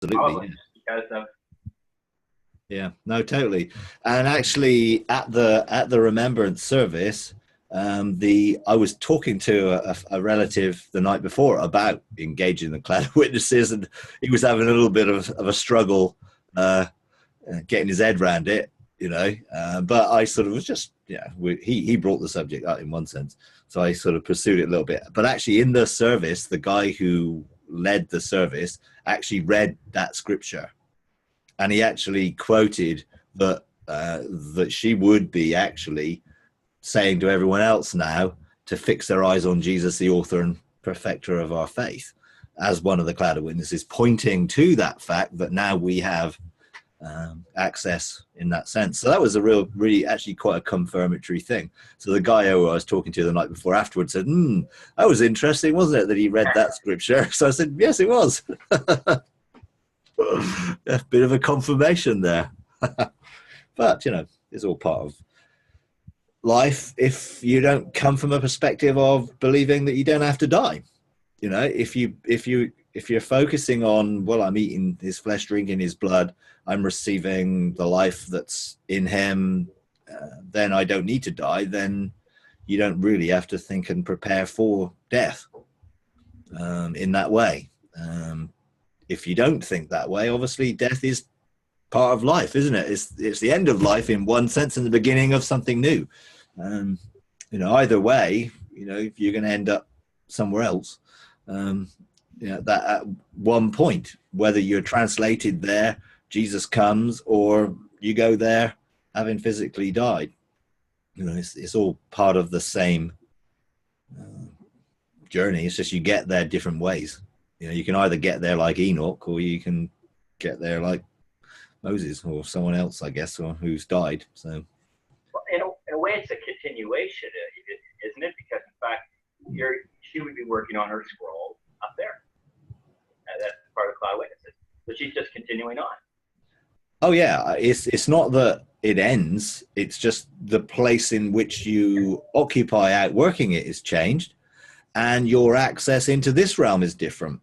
Probably Yeah. just because of. Yeah, no, totally. And actually, at the remembrance service, the I was talking to a relative the night before about engaging the cloud of witnesses, and he was having a little bit of a struggle uh, getting his head around it, you know. But I sort of was just, yeah, he brought the subject up in one sense, so I sort of pursued it a little bit. But actually, in the service, the guy who led the service actually read that scripture, and he actually quoted that she would be actually saying to everyone else now to fix their eyes on Jesus, the author and perfecter of our faith, as one of the cloud of witnesses, pointing to that fact that now we have access in that sense. So that was a really actually quite a confirmatory thing. So the guy who I was talking to the night before afterwards said, that was interesting, wasn't it, that he read that scripture? So I said, yes, it was. A bit of a confirmation there. But, you know, it's all part of life. If you don't come from a perspective of believing that you don't have to die, you know, if you're focusing on, well, I'm eating his flesh, drinking his blood, I'm receiving the life that's in him, then I don't need to die, then you don't really have to think and prepare for death in that way. If you don't think that way, obviously death is part of life, isn't it? It's the end of life in one sense and the beginning of something new. You know, either way, you know, if you're going to end up somewhere else, you know, that at one point, whether you're translated there, Jesus comes, or you go there having physically died, you know, it's all part of the same journey. It's just you get there different ways. You know, you can either get there like Enoch, or you can get there like Moses or someone else, I guess, or who's died. So, In a way, it's a continuation, isn't it? Because in fact, she would be working on her scroll up there. That's part of the cloud witnesses. So she's just continuing on. oh yeah, it's not that it ends. It's just the place in which you occupy outworking it is changed, and your access into this realm is different.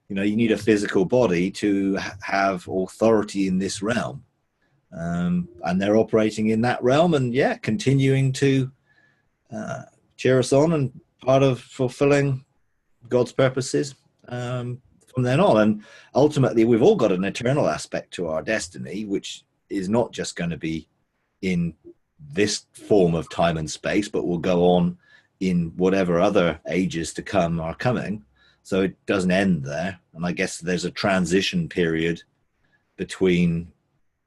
You know, you need a physical body to have authority in this realm, and they're operating in that realm, and yeah, continuing to cheer us on and part of fulfilling God's purposes from then on. And ultimately, we've all got an eternal aspect to our destiny, which is not just going to be in this form of time and space, but will go on in whatever other ages to come are coming. So it doesn't end there. And I guess there's a transition period between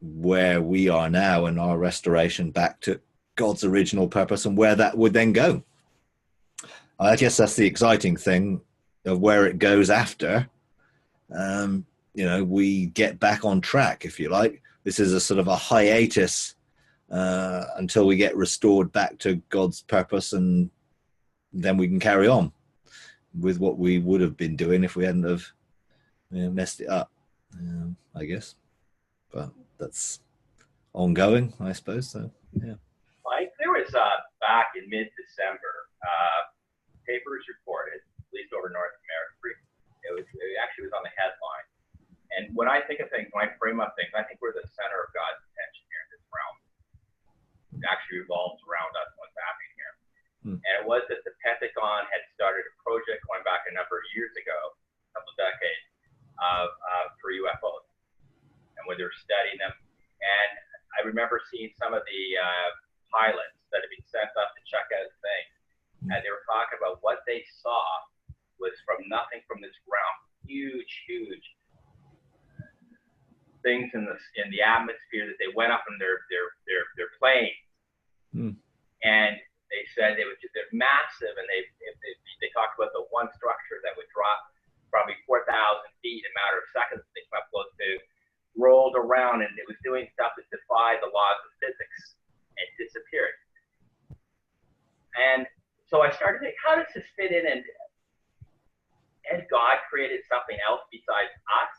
where we are now and our restoration back to God's original purpose and where that would then go. I guess that's the exciting thing of where it goes after. You know, we get back on track, if you like. This is a sort of a hiatus until we get restored back to God's purpose, and then we can carry on with what we would have been doing if we hadn't have, you know, messed it up, I guess. But that's ongoing, I suppose. So, yeah. Like there was back in mid-December, papers reported, at least over North America, it actually was on the headline. And when I think of things, when I frame up things, I think we're the center of God's attention here in this realm. It actually revolves around us, what's happening here. And it was that the Pentagon had started a project going back a number of years ago, a couple of decades, for UFOs. And when they were studying them. And I remember seeing some of the pilots that had been sent up to check out things. And they were talking about what they saw was from nothing from this realm. Huge things in the atmosphere that they went up in their planes. And they said they're massive, and they talked about the one structure that would drop probably 4,000 feet in a matter of seconds. They come up close to, rolled around, and it was doing stuff that defied the laws of physics and disappeared. And so I started to think, how does this fit in? And has God created something else besides us?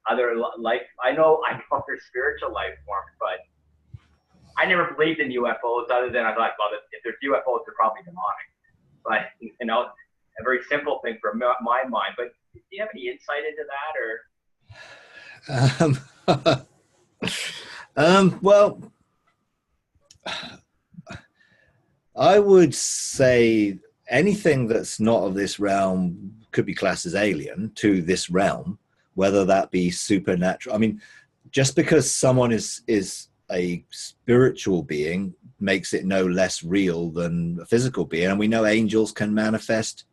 Other life? I know there's spiritual life forms, but I never believed in UFOs other than I thought, well, if there's UFOs, they're probably demonic. But, you know, a very simple thing for my mind. But Do you have any insight into Um, well, I would say anything that's not of this realm could be classed as alien to this realm, whether that be supernatural. I mean, just because someone is a spiritual being makes it no less real than a physical being. And we know angels can manifest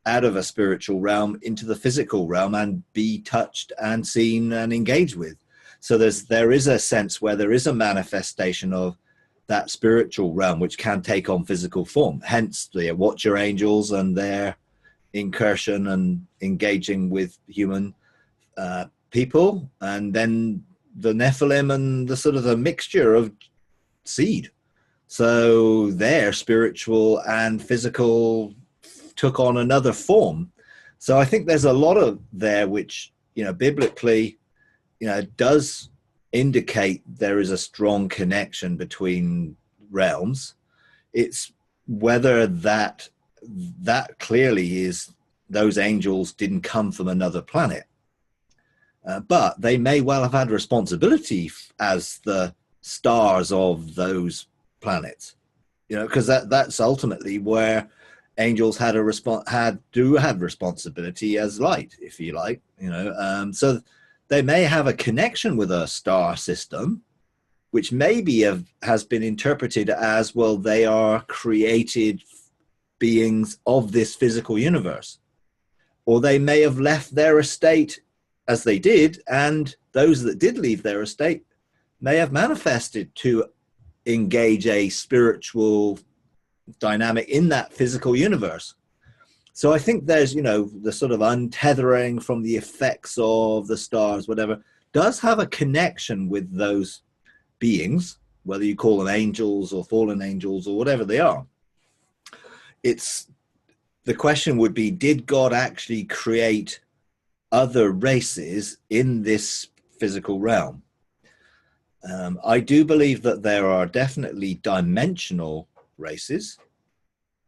out of a spiritual realm into the physical realm and be touched and seen and engaged with. So there is a sense where there is a manifestation of that spiritual realm which can take on physical form. Hence the watcher angels and their incursion and engaging with human people, and then the Nephilim and the sort of the mixture of seed. So their spiritual and physical took on another form. So I think there's a lot of there which, biblically, does indicate there is a strong connection between realms. It's whether that clearly is those angels didn't come from another planet, but they may well have had responsibility as the stars of those planets, because that's ultimately where angels had have responsibility as light, if you like, so they may have a connection with a star system, which maybe has been interpreted as, well, they are created beings of this physical universe. Or they may have left their estate as they did, and those that did leave their estate may have manifested to engage a spiritual dynamic in that physical universe. So I think there's, the sort of untethering from the effects of the stars, whatever, does have a connection with those beings, whether you call them angels or fallen angels or whatever they are. The question would be, did God actually create other races in this physical realm? I do believe that there are definitely dimensional races.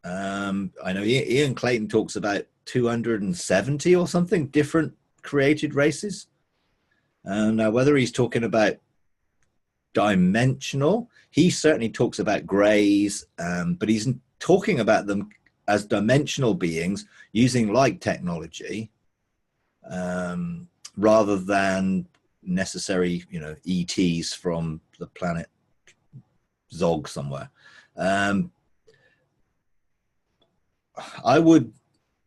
I know Ian Clayton talks about 270 or something different created races. Now, whether he's talking about dimensional, he certainly talks about greys, but he's talking about them as dimensional beings using light technology, rather than necessary, ETs from the planet Zog somewhere. I would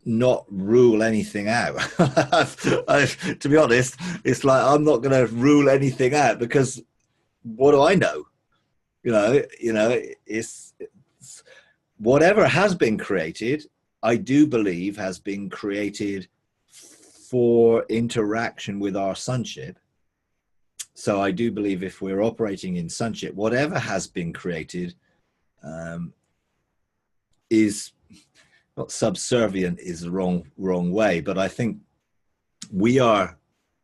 not rule anything out. To be honest, it's like I'm not going to rule anything out, because what do I know? It's whatever has been created, I do believe has been created for interaction with our sonship. So I do believe if we're operating in sonship, whatever has been created is not subservient, is the wrong way, but I think we are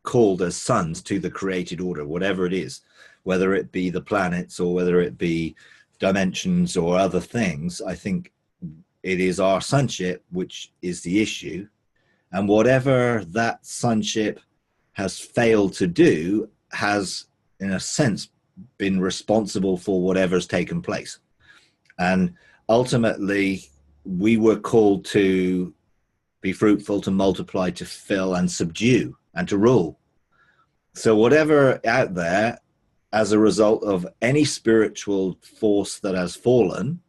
called as sons to the created order, whatever it is, whether it be the planets or whether it be dimensions or other things. I think it is our sonship which is the issue, and whatever that sonship has failed to do has, in a sense, been responsible for whatever's taken place. And ultimately, we were called to be fruitful, to multiply, to fill and subdue and to rule. So whatever out there, as a result of any spiritual force that has fallen,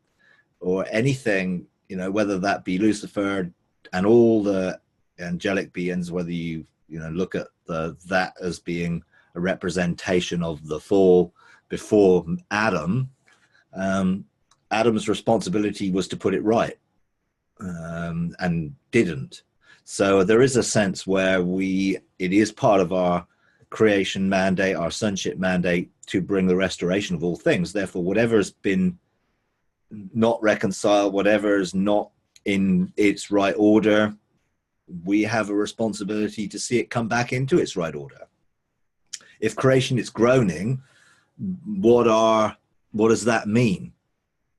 or anything, whether that be Lucifer and all the angelic beings, whether you look at that as being a representation of the fall before Adam, Adam's responsibility was to put it right, and didn't. So there is a sense where it is part of our creation mandate, our sonship mandate, to bring the restoration of all things. Therefore, whatever's been not reconciled, whatever is not in its right order, we have a responsibility to see it come back into its right order. If creation is groaning, what does that mean?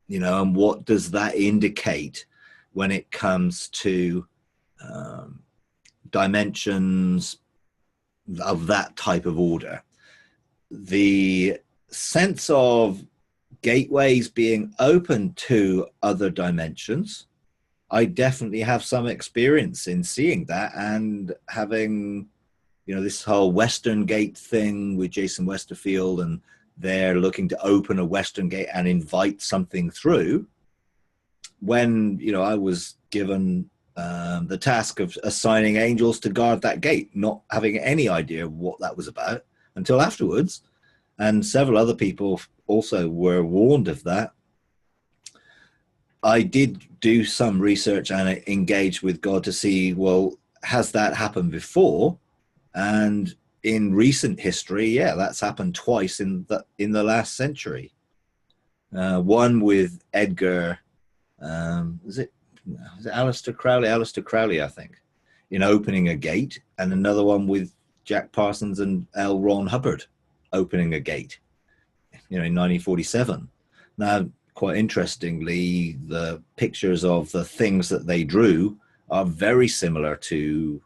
And what does that indicate when it comes to dimensions of that type of order. The sense of gateways being open to other dimensions, I definitely have some experience in seeing that, and having, this whole Western Gate thing with Jason Westerfield, and they're looking to open a Western Gate and invite something through. When, I was given the task of assigning angels to guard that gate, not having any idea what that was about until afterwards. And several other people also were warned of that. I did do some research and engage with God to see, well, has that happened before? And in recent history, yeah, that's happened twice in the last century. One with Edgar, is it Aleister Crowley? Aleister Crowley, I think, in opening a gate, and another one with Jack Parsons and L. Ron Hubbard opening a gate, in 1947. Now, quite interestingly, the pictures of the things that they drew are very similar to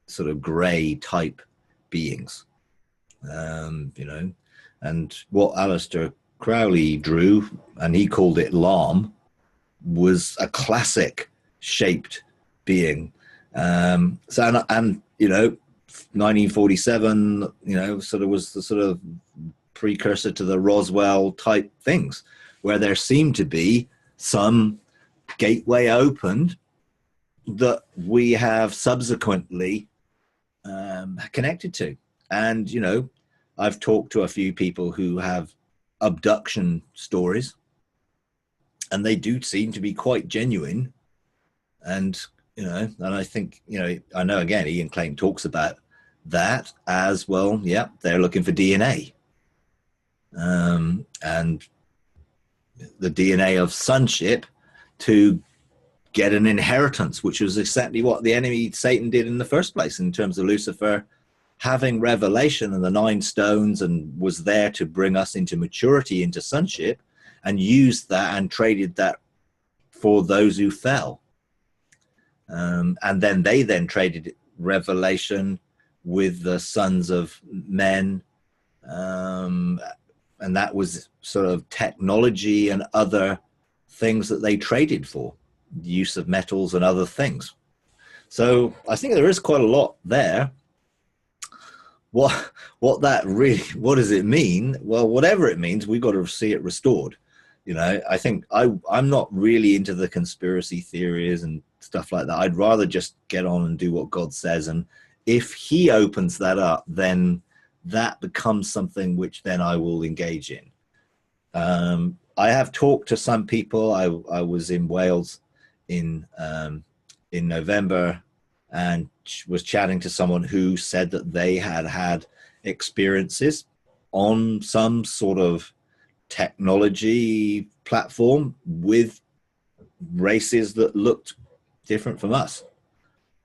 sort of gray type beings, and what Aleister Crowley drew, and he called it Lam, was a classic shaped being. So, and 1947, sort of was the sort of precursor to the Roswell type things, where there seemed to be some gateway opened that we have subsequently connected to. And, I've talked to a few people who have abduction stories, and they do seem to be quite genuine. And, and I think, I know, again, Ian Clayton talks about that as well. Yeah, they're looking for DNA. And the DNA of sonship to get an inheritance, which was exactly what the enemy Satan did in the first place, in terms of Lucifer having revelation and the 9 stones, and was there to bring us into maturity, into sonship, and used that and traded that for those who fell. And then they traded revelation with the sons of men. And that was sort of technology and other things that they traded for, the use of metals and other things. So I think there is quite a lot there. What does it mean? Well, whatever it means, we've got to see it restored. I think I'm not really into the conspiracy theories and stuff like that. I'd rather just get on and do what God says. And if he opens that up, then that becomes something which then I will engage in. I have talked to some people. I was in Wales in November, and was chatting to someone who said that they had experiences on some sort of technology platform with races that looked different from us.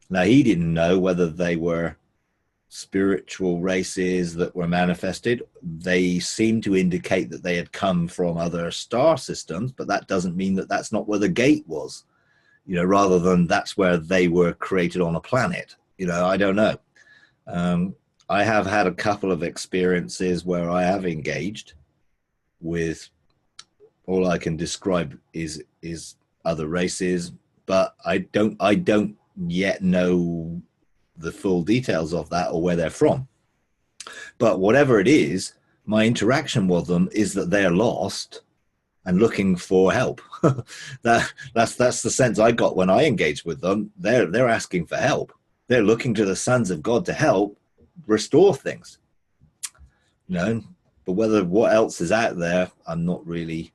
Now, he didn't know whether they were spiritual races that were manifested. They seem to indicate that they had come from other star systems, but that doesn't mean that that's not where the gate was, rather than that's where they were created on a planet. I don't know. I have had a couple of experiences where I have engaged with, all I can describe is other races, but I don't yet know the full details of that or where they're from. But whatever it is, my interaction with them is that they're lost and looking for help. That's the sense I got when I engaged with them. They're asking for help. They're looking to the sons of God to help restore things. But what else is out there, I'm not really,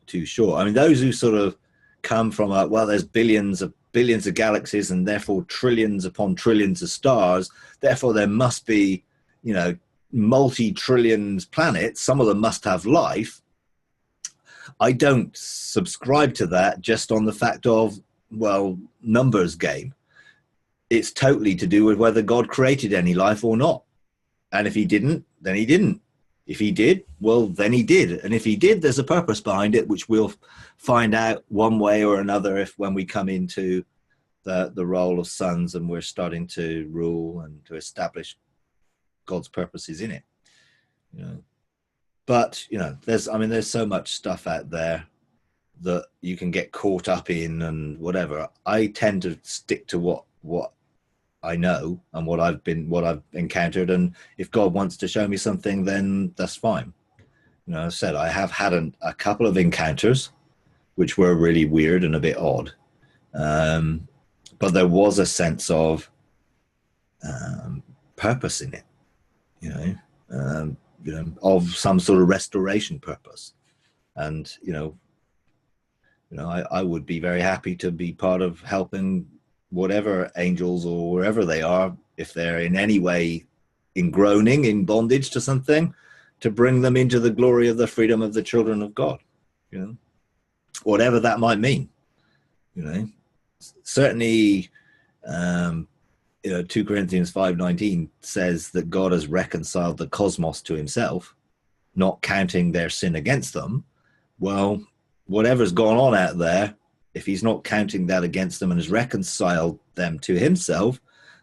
too sure. I mean, those who sort of come from there's billions of galaxies, and therefore trillions upon trillions of stars, therefore there must be, multi-trillions planets, some of them must have life. I don't subscribe to that just on the fact of, numbers game. It's totally to do with whether God created any life or not. And if he didn't, then he didn't. If he did, then he did. And if he did, there's a purpose behind it, which we'll find out one way or another when we come into the role of sons, and we're starting to rule and to establish God's purposes in it. You know, but you know, there's so much stuff out there that you can get caught up in and whatever. I tend to stick to what I know and what I've encountered, and if God wants to show me something, then that's fine. You know, I said I have had a couple of encounters which were really weird and a bit odd, but there was a sense of purpose in it, you know, of some sort of restoration purpose. And I would be very happy to be part of helping whatever angels or wherever they are, if they're in any way groaning in bondage to something, to bring them into the glory of the freedom of the children of God, you know, whatever that might mean. You know, certainly 2 Corinthians 5:19 says that God has reconciled the cosmos to himself, not counting their sin against them. Well, whatever's gone on out there, if he's not counting that against them and has reconciled them to himself,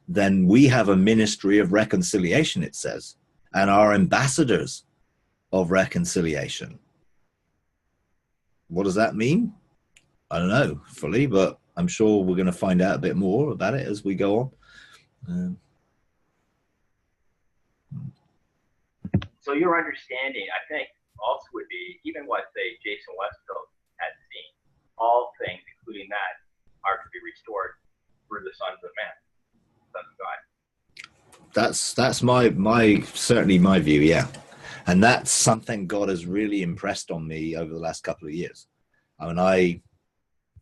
then we have a ministry of reconciliation, it says, and are ambassadors of reconciliation. What does that mean? I don't know fully, but I'm sure we're going to find out a bit more about it as we go on. So your understanding, I think, also would be, even what, say, Jason Westfield had seen, all things, including that, are to be restored through the sons of man, sons of God. That's my certainly my view, yeah. And that's something God has really impressed on me over the last couple of years. I mean,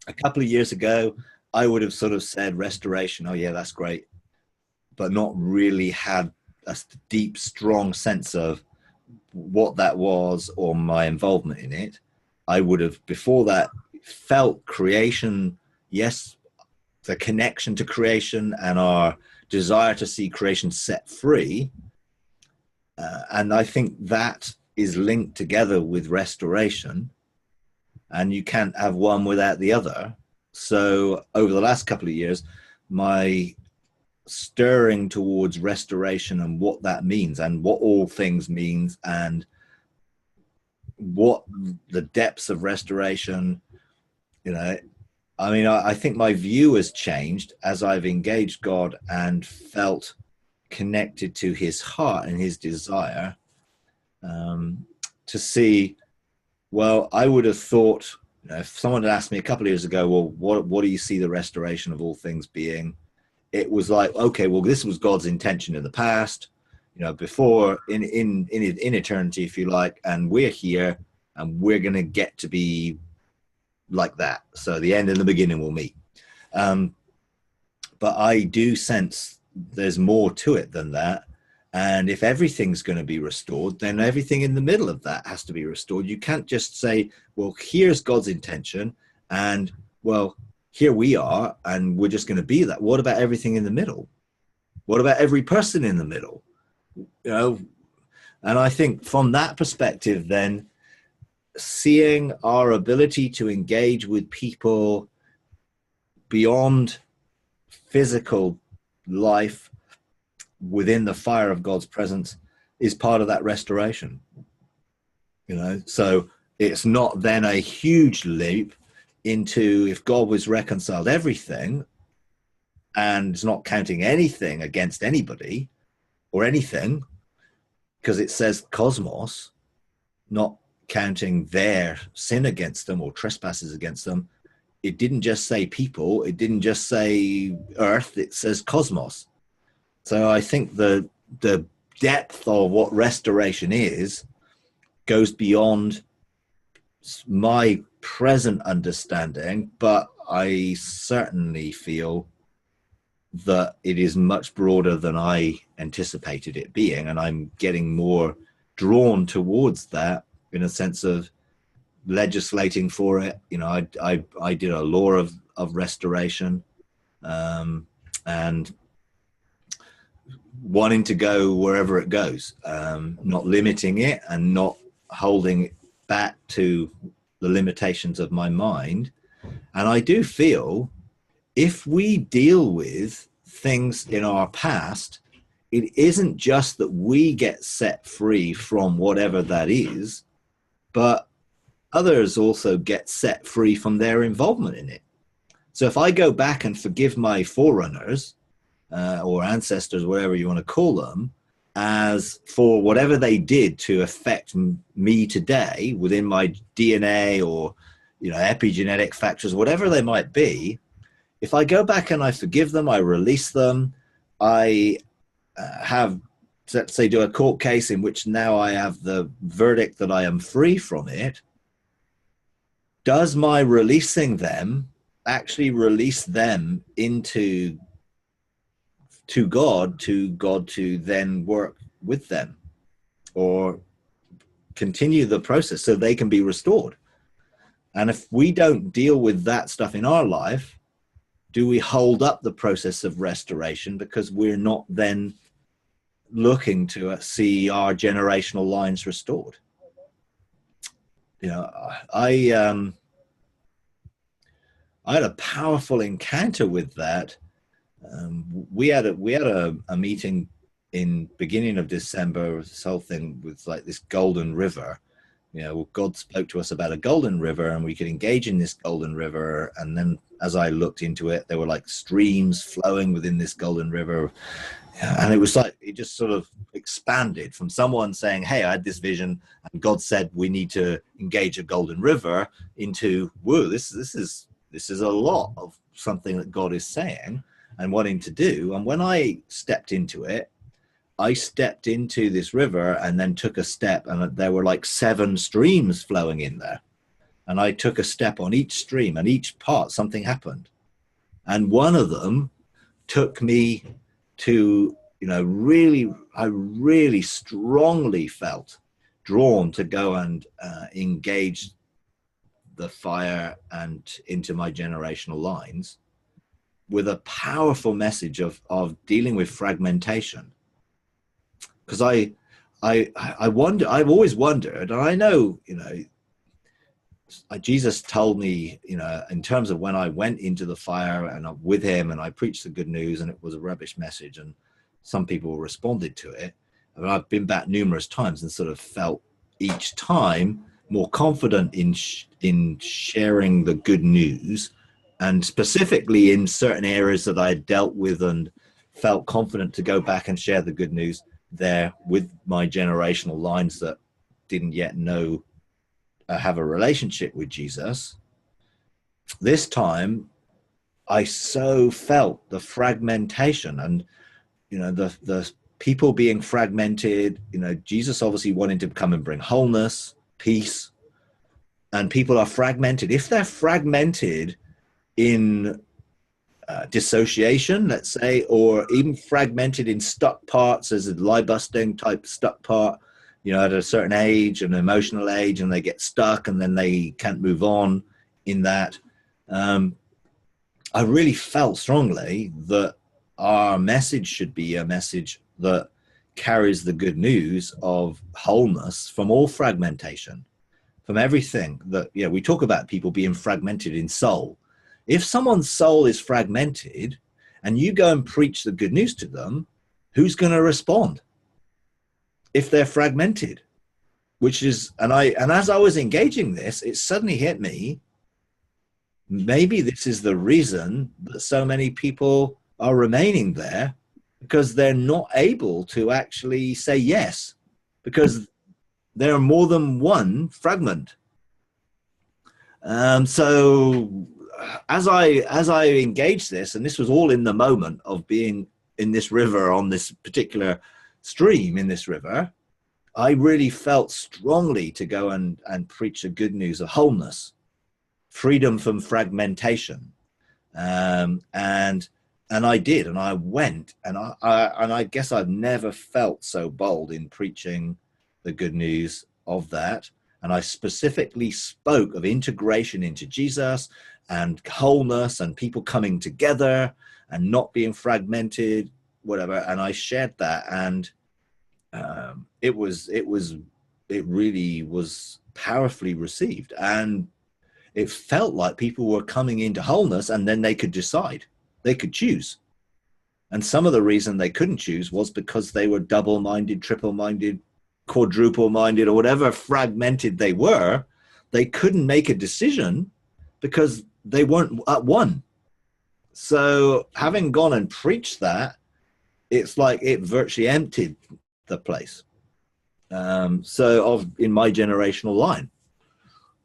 a couple of years ago, I would have sort of said restoration, oh yeah, that's great, but not really had a deep, strong sense of what that was or my involvement in it. I would have, before that, felt creation, yes, the connection to creation and our desire to see creation set free. And I think that is linked together with restoration, and you can't have one without the other. So over the last couple of years, my stirring towards restoration and what that means and what all things means and what the depths of restoration, I mean, I think my view has changed as I've engaged God and felt connected to his heart and his desire, to see, well, I would have thought, if someone had asked me a couple of years ago, well, what do you see the restoration of all things being? It was like, okay, well, this was God's intention in the past, before in eternity, if you like, and we're here and we're going to get to be like that. So the end and the beginning will meet. But I do sense there's more to it than that. And if everything's going to be restored, then everything in the middle of that has to be restored. You can't just say, well, here's God's intention, and, well, here we are, and we're just going to be that. What about everything in the middle? What about every person in the middle? And I think from that perspective, then, seeing our ability to engage with people beyond physical life within the fire of God's presence is part of that restoration. So it's not then a huge leap into, if God was reconciled everything and is not counting anything against anybody or anything, because it says cosmos, not counting their sin against them or trespasses against them. It didn't just say people, it didn't just say earth, it says cosmos. So I think the depth of what restoration is goes beyond my present understanding, but I certainly feel that it is much broader than I anticipated it being, and I'm getting more drawn towards that in a sense of legislating for it. I did a law of restoration, and wanting to go wherever it goes, not limiting it and not holding it back to the limitations of my mind. And I do feel if we deal with things in our past, it isn't just that we get set free from whatever that is, but others also get set free from their involvement in it. So if I go back and forgive my forerunners or ancestors, whatever you want to call them, as for whatever they did to affect me today within my DNA or epigenetic factors, whatever they might be, if I go back and I forgive them, I release them, I have, let's say, do a court case in which now I have the verdict that I am free from it, does my releasing them actually release them into God to then work with them or continue the process so they can be restored? And if we don't deal with that stuff in our life, do we hold up the process of restoration because we're not then looking to see our generational lines restored? I had a powerful encounter with that. We had a meeting in beginning of December, this whole thing with like this golden river. God spoke to us about a golden river and we could engage in this golden river. And then as I looked into it, there were like streams flowing within this golden river. And it was like, it just sort of expanded from someone saying, hey, I had this vision and God said, we need to engage a golden river, into, whoa, this is a lot of something that God is saying and wanting to do. And when I stepped into it, I stepped into this river and then took a step, and there were like 7 streams flowing in there. And I took a step on each stream, and each part, something happened. And one of them took me to, I really strongly felt drawn to go and engage the fire and into my generational lines with a powerful message of dealing with fragmentation. Because I wonder, I've always wondered, and I know, Jesus told me, in terms of when I went into the fire and with him and I preached the good news and it was a rubbish message and some people responded to it. I mean, I've been back numerous times and sort of felt each time more confident in sharing the good news, and specifically in certain areas that I had dealt with and felt confident to go back and share the good news there with my generational lines that didn't yet know have a relationship with Jesus. This time I so felt the fragmentation and the people being fragmented. Jesus obviously wanted to come and bring wholeness, peace, and people are fragmented. If they're fragmented in dissociation, let's say, or even fragmented in stuck parts, as a lie busting type stuck part, at a certain age, an emotional age, and they get stuck and then they can't move on in that. I really felt strongly that our message should be a message that carries the good news of wholeness from all fragmentation, from everything that, we talk about people being fragmented in soul. If someone's soul is fragmented and you go and preach the good news to them, who's going to respond if they're fragmented? And as I was engaging this, it suddenly hit me, maybe this is the reason that so many people are remaining there, because they're not able to actually say yes, because there are more than one fragment. So as I engaged this, and this was all in the moment of being in this river, on this particular stream in this river, I really felt strongly to go and preach the good news of wholeness, freedom from fragmentation. And I did, and I went, and I guess I've never felt so bold in preaching the good news of that. And I specifically spoke of integration into Jesus and wholeness and people coming together and not being fragmented, whatever. And I shared that, and it really was powerfully received. And it felt like people were coming into wholeness, and then they could decide, they could choose. And some of the reason they couldn't choose was because they were double-minded, triple-minded, quadruple-minded, or whatever fragmented they were. They couldn't make a decision because they weren't at one. So having gone and preached that, it's like it virtually emptied the place. In my generational line.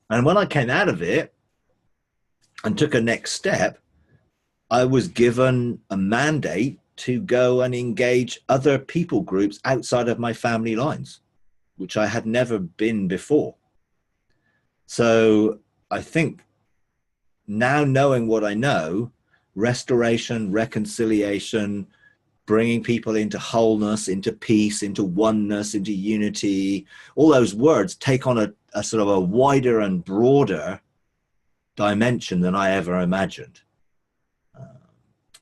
And when I came out of it and took a next step, I was given a mandate to go and engage other people groups outside of my family lines, which I had never been before. So I think now, knowing what I know, restoration, reconciliation, bringing people into wholeness, into peace, into oneness, into unity, all those words take on a sort of a wider and broader dimension than I ever imagined.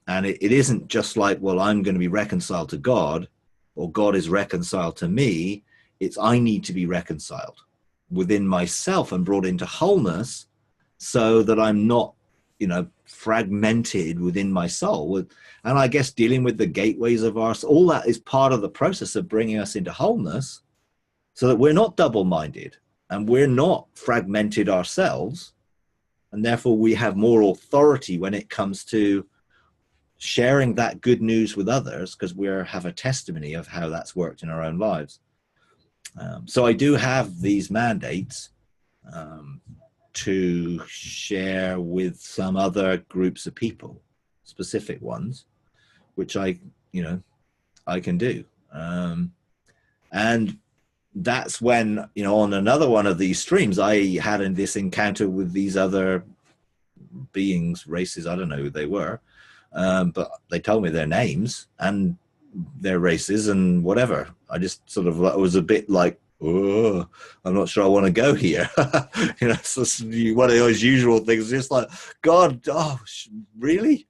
And it isn't just like, well, I'm going to be reconciled to God, or God is reconciled to me. It's I need to be reconciled within myself and brought into wholeness, so that I'm not, fragmented within my soul. And I guess dealing with the gateways of our soul, all that is part of the process of bringing us into wholeness, so that we're not double-minded and we're not fragmented ourselves. And therefore we have more authority when it comes to sharing that good news with others, because we have a testimony of how that's worked in our own lives. So I do have these mandates to share with some other groups of people, specific ones, which I can do. And that's when, on another one of these streams, I had this encounter with these other beings, races, I don't know who they were, but they told me their names and their races and whatever. I just sort of was a bit like, oh, I'm not sure I want to go here. So one of those usual things, just like, God, really?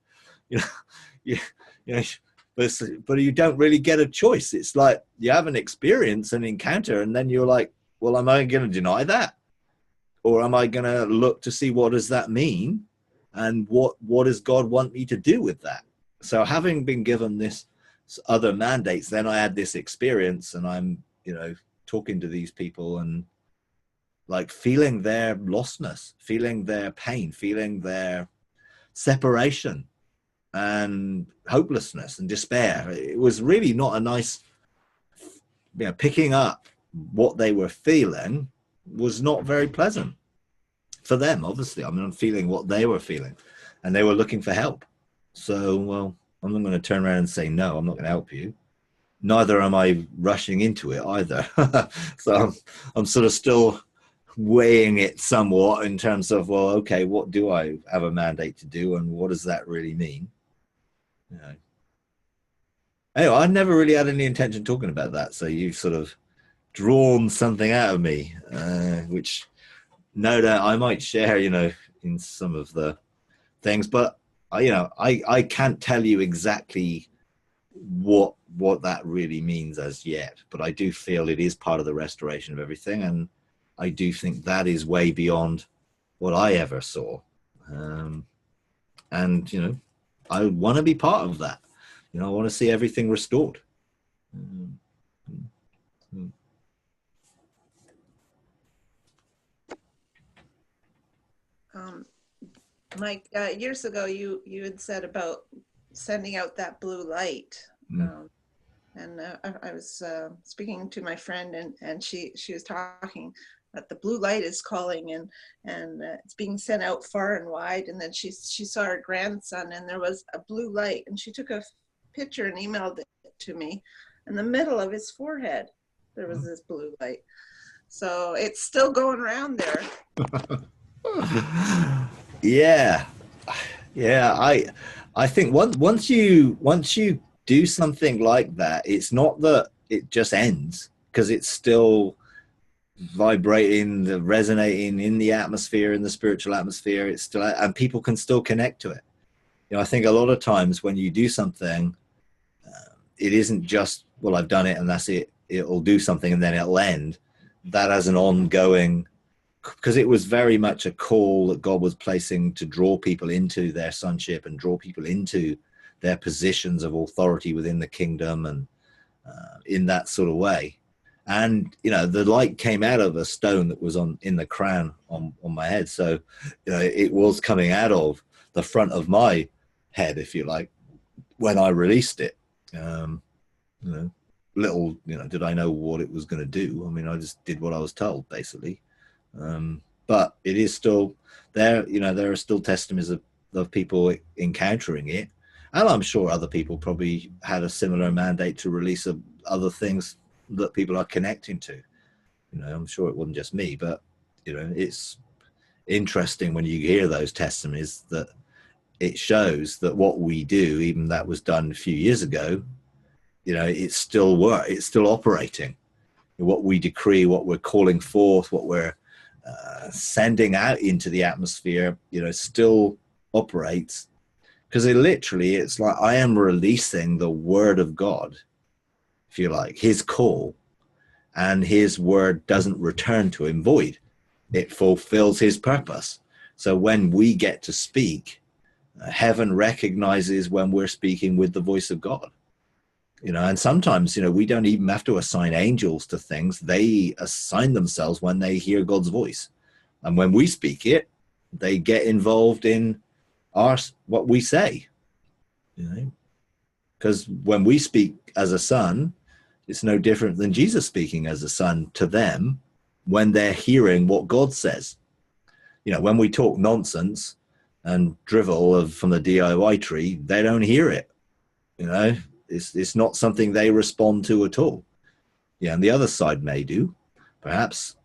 But you don't really get a choice. It's like you have an experience, an encounter, and then you're like, well, am I going to deny that? Or am I going to look to see what does that mean? And what does God want me to do with that? So having been given this other mandates, then I had this experience, and I'm, talking to these people and like feeling their lostness, feeling their pain, feeling their separation and hopelessness and despair. It was really not a nice, picking up what they were feeling was not very pleasant for them, obviously. I mean, I'm feeling what they were feeling, and they were looking for help. So, well, I'm not going to turn around and say, no, I'm not going to help you. Neither am I rushing into it either. So I'm sort of still weighing it somewhat in terms of, well, okay, what do I have a mandate to do, and what does that really mean? Anyway, I never really had any intention of talking about that. So you've sort of drawn something out of me, which no doubt I might share, in some of the things, but I can't tell you exactly what that really means as yet, but I do feel it is part of the restoration of everything, and I do think that is way beyond what I ever saw. And I want to be part of that. I want to see everything restored. Mike, years ago, you had said about sending out that blue light. And I was speaking to my friend, and she was talking that the blue light is calling, and it's being sent out far and wide. And then she saw her grandson, and there was a blue light, and she took a picture and emailed it to me. In the middle of his forehead, there was this blue light. So it's still going around there. Yeah. I think once you do something like that, it's not that it just ends, because it's still vibrating, resonating in the atmosphere, in the spiritual atmosphere. It's still, and people can still connect to it. I think a lot of times when you do something, it isn't just, well, I've done it and that's it. It'll do something and then it'll end. That has an ongoing because it was very much a call that God was placing to draw people into their sonship and draw people into their positions of authority within the kingdom, and in that sort of way. And the light came out of a stone that was in the crown on my head. So it was coming out of the front of my head, if you like, when I released it. Little did I know what it was going to do. I mean, I just did what I was told, basically. But it is still there. There are still testimonies of people encountering it, and I'm sure other people probably had a similar mandate to release other things that people are connecting to. I'm sure it wasn't just me, but it's interesting when you hear those testimonies that it shows that what we do, even that was done a few years ago, it's still it's still operating. What we decree, what we're calling forth, what we're sending out into the atmosphere, still operates, because it's like I am releasing the word of God, if you like, his call, and his word doesn't return to him void. It fulfills his purpose. So when we get to speak, heaven recognizes when we're speaking with the voice of God. And sometimes, we don't even have to assign angels to things. They assign themselves when they hear God's voice. And when we speak it, they get involved in what we say, because when we speak as a son, it's no different than Jesus speaking as a son to them when they're hearing what God says. When we talk nonsense and drivel from the DIY tree, they don't hear it. It's not something they respond to at all. And the other side may do, perhaps,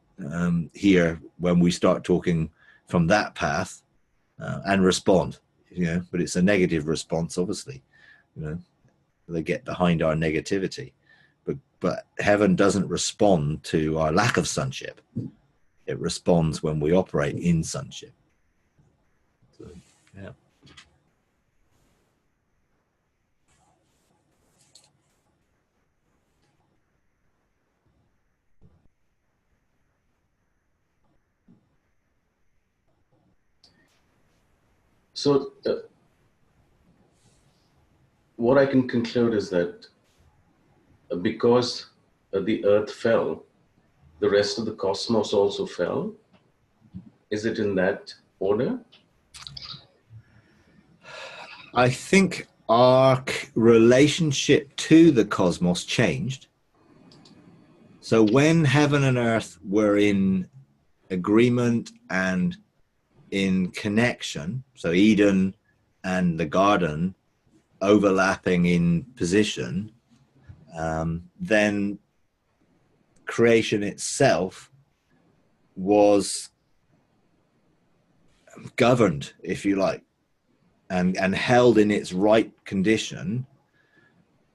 here when we start talking from that path and respond. But it's a negative response, obviously. They get behind our negativity. But heaven doesn't respond to our lack of sonship. It responds when we operate in sonship. So, yeah. So what I can conclude is that because the earth fell, the rest of the cosmos also fell. Is it in that order? I think our relationship to the cosmos changed. So when heaven and earth were in agreement and in connection, so Eden and the garden overlapping in position, then creation itself was governed, if you like, and held in its right condition.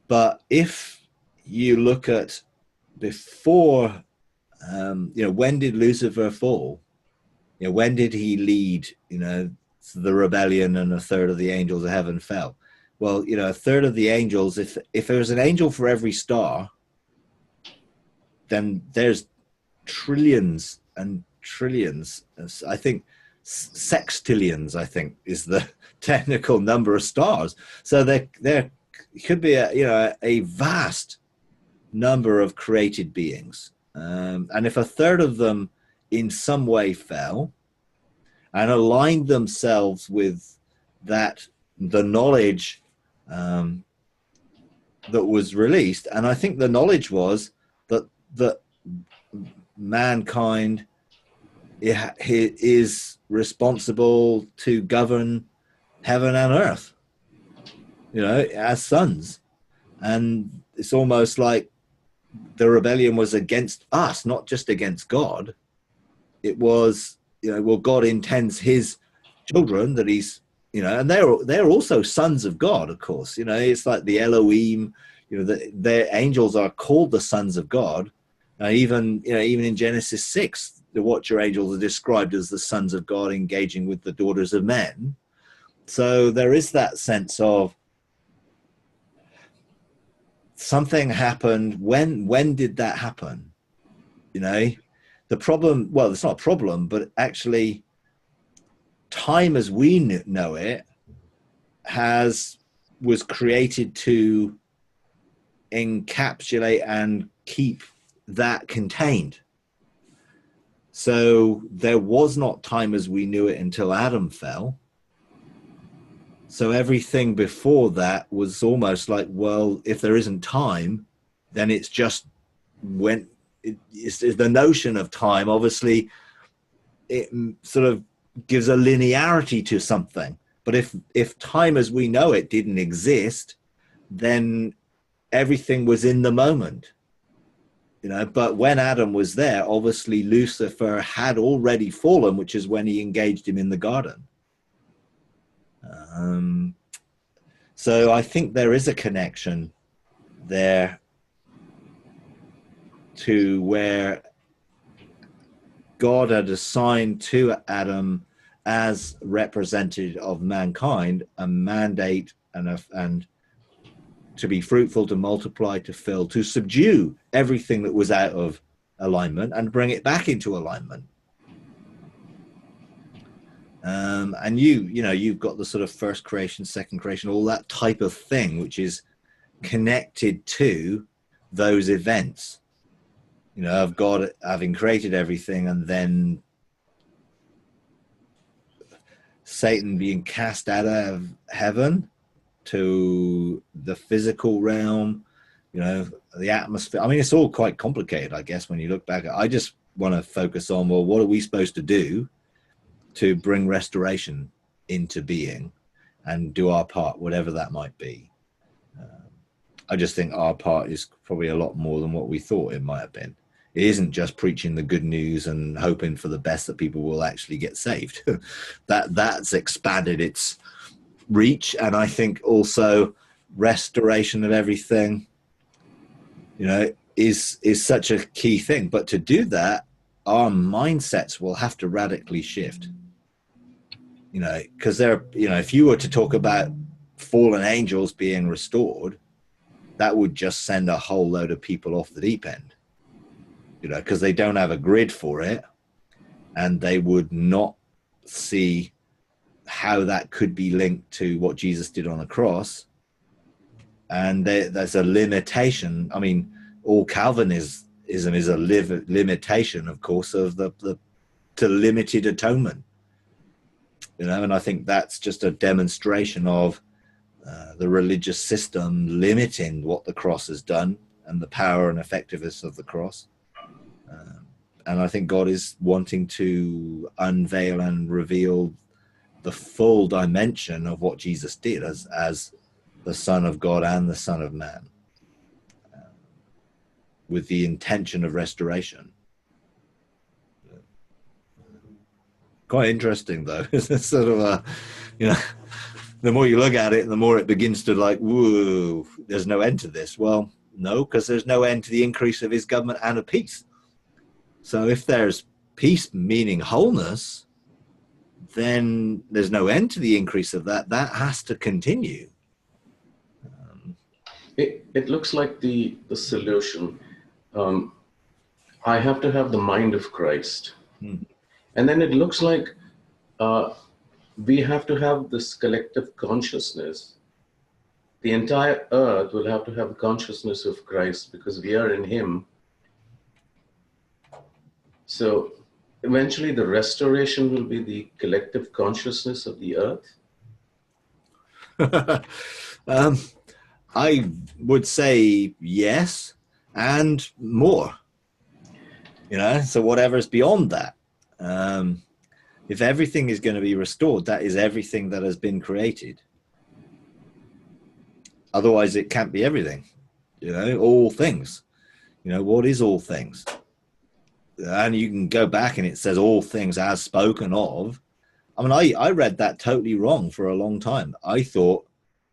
But if you look at before, when did Lucifer fall? When did he lead, the rebellion, and a third of the angels of heaven fell? Well, a third of the angels, if there's an angel for every star, then there's trillions and trillions. I think sextillions, I think, is the technical number of stars. So there could be a vast number of created beings. And if a third of them in some way fell and aligned themselves with the knowledge that was released, and I think the knowledge was that mankind is responsible to govern heaven and earth, as sons. And it's almost like the rebellion was against us, not just against God. It was, God intends his children that he's, and they're also sons of God, of course. It's like the Elohim, their angels are called the sons of God. Even in Genesis 6, the watcher angels are described as the sons of God engaging with the daughters of men. So there is that sense of something happened. When did that happen? the problem, well, it's not a problem, but actually time as we know it was created to encapsulate and keep that contained. So there was not time as we knew it until Adam fell. So everything before that was almost like, well, if there isn't time, then it's just when it's the notion of time. Obviously, it sort of gives a linearity to something. But if time as we know it didn't exist, then everything was in the moment. But when Adam was there, obviously Lucifer had already fallen, which is when he engaged him in the garden. So I think there is a connection there to where God had assigned to Adam as representative of mankind a mandate and to be fruitful, to multiply, to fill, to subdue everything that was out of alignment and bring it back into alignment. And you've got the sort of first creation, second creation, all that type of thing, which is connected to those events, of God having created everything and then Satan being cast out of heaven to the physical realm, the atmosphere. I mean, it's all quite complicated, I guess, when you look back. I just want to focus on, well, what are we supposed to do to bring restoration into being and do our part, whatever that might be. I just think our part is probably a lot more than what we thought it might have been. It isn't just preaching the good news and hoping for the best that people will actually get saved. That's expanded its reach, and I think also restoration of everything, is such a key thing. But to do that, our mindsets will have to radically shift. Because if you were to talk about fallen angels being restored, that would just send a whole load of people off the deep end. Because they don't have a grid for it, and they would not see how that could be linked to what Jesus did on the cross. And there's a limitation. I mean, all Calvinism is a limitation, of course, of to limited atonement. And I think that's just a demonstration of the religious system limiting what the cross has done and the power and effectiveness of the cross. And I think God is wanting to unveil and reveal the full dimension of what Jesus did as the Son of God and the Son of Man, with the intention of restoration. Quite interesting, though. It's sort of the more you look at it, the more it begins to whoa, there's no end to this. Well, no, because there's no end to the increase of his government and of peace. So if there's peace meaning wholeness, then there's no end to the increase of that. That has to continue. It looks like the solution. I have to have the mind of Christ. And then it looks like we have to have this collective consciousness. The entire earth will have to have the consciousness of Christ because we are in him. So eventually the restoration will be the collective consciousness of the earth. I would say yes, and more. So whatever's beyond that. If everything is going to be restored, that is everything that has been created. Otherwise, it can't be everything. All things. What is all things? And you can go back and it says all things as spoken of. I mean, I read that totally wrong for a long time. I thought,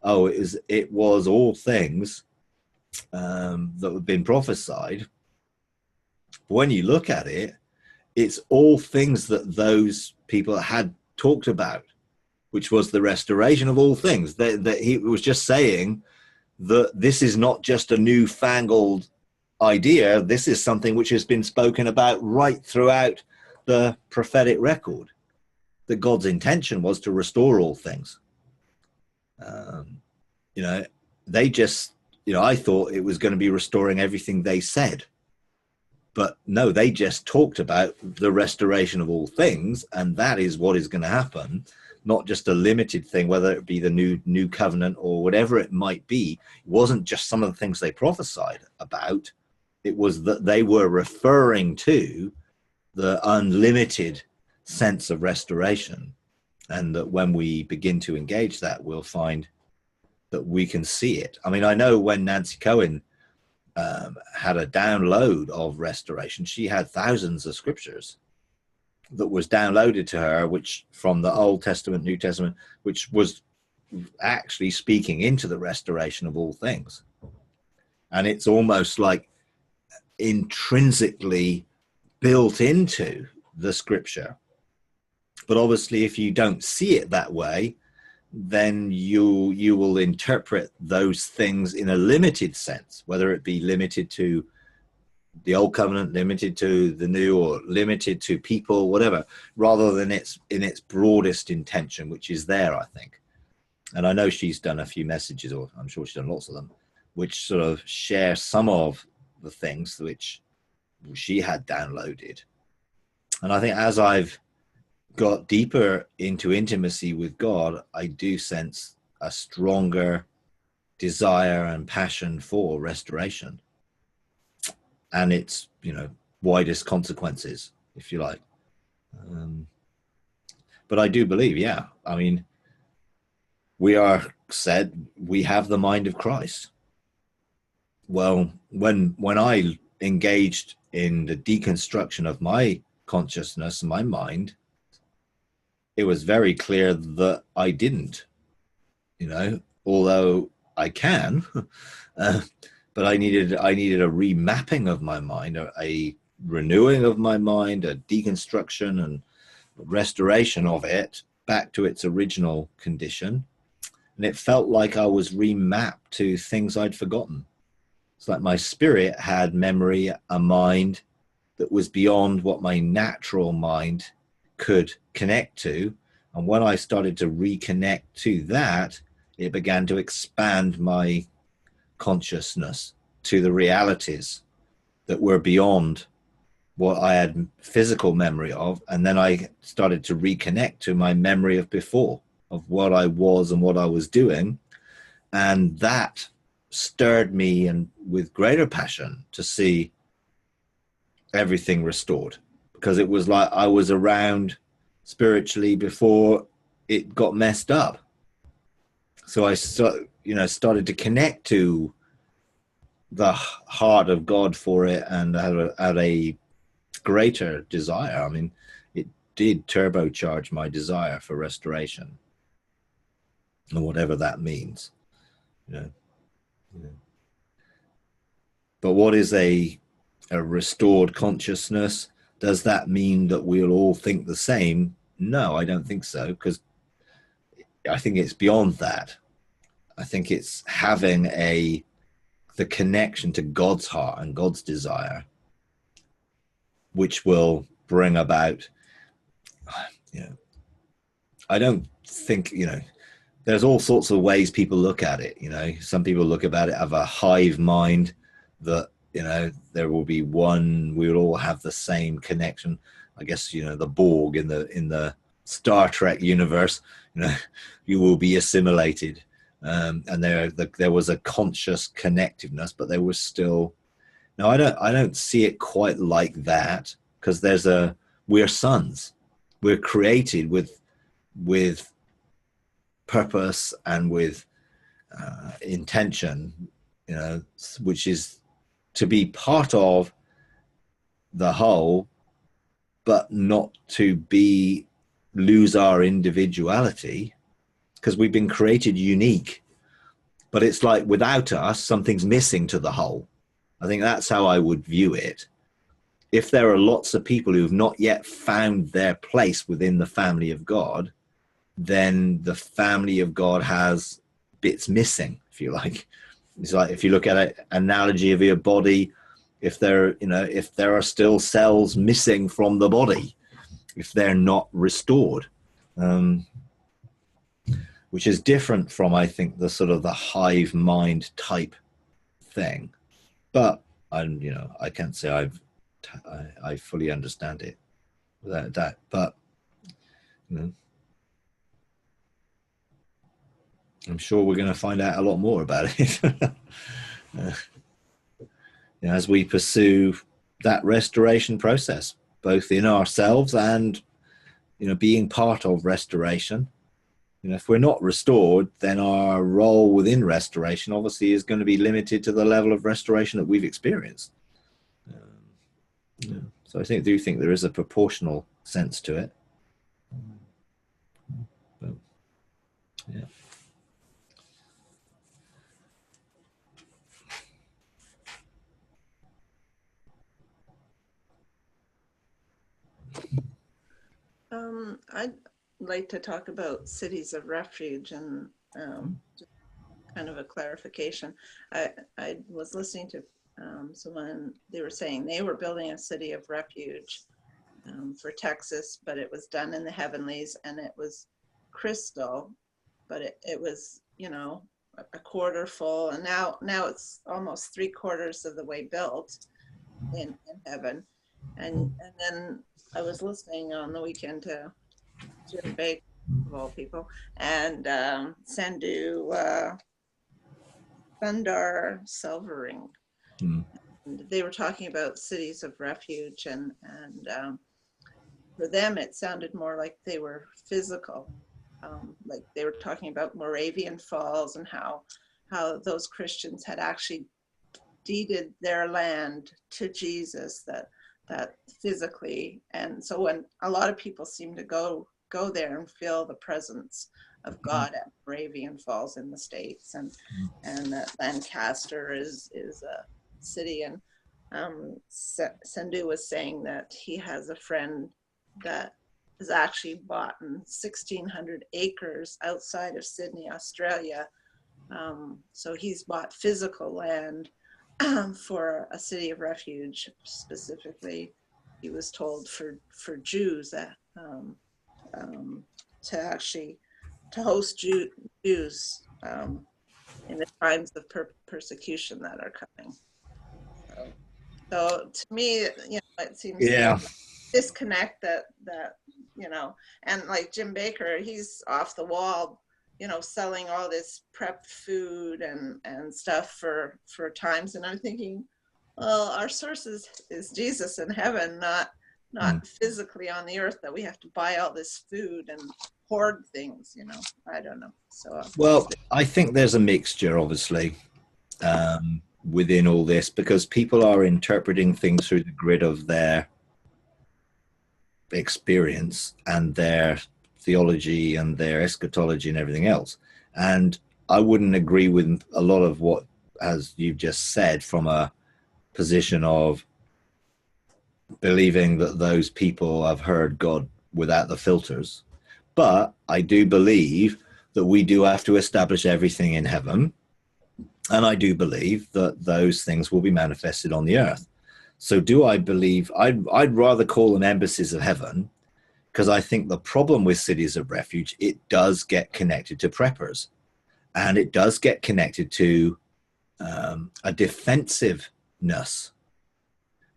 it was all things that have been prophesied. But when you look at it, it's all things that those people had talked about, which was the restoration of all things. That he was just saying that this is not just a newfangled idea, this is something which has been spoken about right throughout the prophetic record, that God's intention was to restore all things. You know, they just, you know, I thought it was going to be restoring everything they said. But no, they just talked about the restoration of all things, and that is what is going to happen, not just a limited thing, whether it be the new covenant or whatever it might be. It wasn't just some of the things they prophesied about. It was that they were referring to the unlimited sense of restoration, and that when we begin to engage that, we'll find that we can see it. I mean, I know when Nancy Cohen had a download of restoration, she had thousands of scriptures that was downloaded to her, which from the Old Testament, New Testament, which was actually speaking into the restoration of all things. And it's almost like intrinsically built into the scripture. But obviously, if you don't see it that way, then you will interpret those things in a limited sense, whether it be limited to the old covenant, limited to the new, or limited to people, whatever, rather than in its broadest intention, which is there, I think. And I know she's done a few messages, or I'm sure she's done lots of them, which sort of share some of the things which she had downloaded. And I think as I've got deeper into intimacy with God, I do sense a stronger desire and passion for restoration, and its, you know, widest consequences, if you like. But I do believe, yeah, I mean, we are said we have the mind of Christ. Well, when I engaged in the deconstruction of my consciousness and my mind, it was very clear that I didn't, you know, although I can, but I needed a remapping of my mind, a renewing of my mind, a deconstruction and restoration of it back to its original condition. And it felt like I was remapped to things I'd forgotten. It's like my spirit had memory, a mind that was beyond what my natural mind could connect to. And when I started to reconnect to that, it began to expand my consciousness to the realities that were beyond what I had physical memory of. And then I started to reconnect to my memory of before, of what I was and what I was doing. And that stirred me, and with greater passion, to see everything restored, because it was like I was around spiritually before it got messed up. So I started to connect to the heart of God for it, and had a greater desire. I mean, it did turbocharge my desire for restoration, and whatever that means, you know. But what is a restored consciousness? Does that mean that we'll all think the same? No, I don't think so, because I think it's beyond that. I think it's having the connection to God's heart and God's desire, which will bring about, you know, I don't think, you know, there's all sorts of ways people look at it. You know, some people look about it, have a hive mind, that, you know, there will be one, we will all have the same connection. I guess, you know, the Borg in the Star Trek universe, you know, you will be assimilated. And there was a conscious connectiveness, but there was still, no, I don't see it quite like that, because we're sons. We're created with purpose and with intention, you know, which is to be part of the whole, but not to lose our individuality, because we've been created unique. But it's like without us, something's missing to the whole. I think that's how I would view it. If there are lots of people who've not yet found their place within the family of God, then the family of God has bits missing, if you like. It's like, if you look at an analogy of your body, if there are still cells missing from the body, if they're not restored, which is different from, I think, the sort of the hive mind type thing. But I can't say I fully understand it without that. But I'm sure we're going to find out a lot more about it as we pursue that restoration process, both in ourselves and being part of restoration. If we're not restored, then our role within restoration obviously is going to be limited to the level of restoration that we've experienced. So I do think there is a proportional sense to it. But, yeah. I'd like to talk about cities of refuge and just kind of a clarification. I was listening to someone, they were saying they were building a city of refuge for Texas, but it was done in the heavenlies and it was crystal, but it was, a quarter full, and now it's almost 3/4 of the way built in heaven. And then I was listening on the weekend to Jim Baker, of all people, and Sandhu Sundar Silvering. And they were talking about cities of refuge, and for them it sounded more like they were physical. Like they were talking about Moravian Falls and how those Christians had actually deeded their land to Jesus, that physically. And so when a lot of people seem to go there and feel the presence of God at Moravian Falls in the States, and that Lancaster is a city. And Sandhu was saying that he has a friend that has actually bought 1,600 acres outside of Sydney, Australia. So he's bought physical land for a city of refuge, specifically, he was told, for Jews that to host Jews in the times of persecution that are coming. So to me, it seems like a disconnect that and like Jim Baker, he's off the wall, selling all this prepped food and stuff for times. And I'm thinking, well, our source is Jesus in heaven, not physically on the earth, that we have to buy all this food and hoard things, I don't know. So well, I think there's a mixture, obviously, within all this, because people are interpreting things through the grid of their experience and their theology and their eschatology and everything else. And I wouldn't agree with a lot of what, as you've just said, from a position of believing that those people have heard God without the filters. But I do believe that we do have to establish everything in heaven. And I do believe that those things will be manifested on the earth. So do I believe, I'd rather call them embassies of heaven, because I think the problem with cities of refuge, it does get connected to preppers, and it does get connected to a defensiveness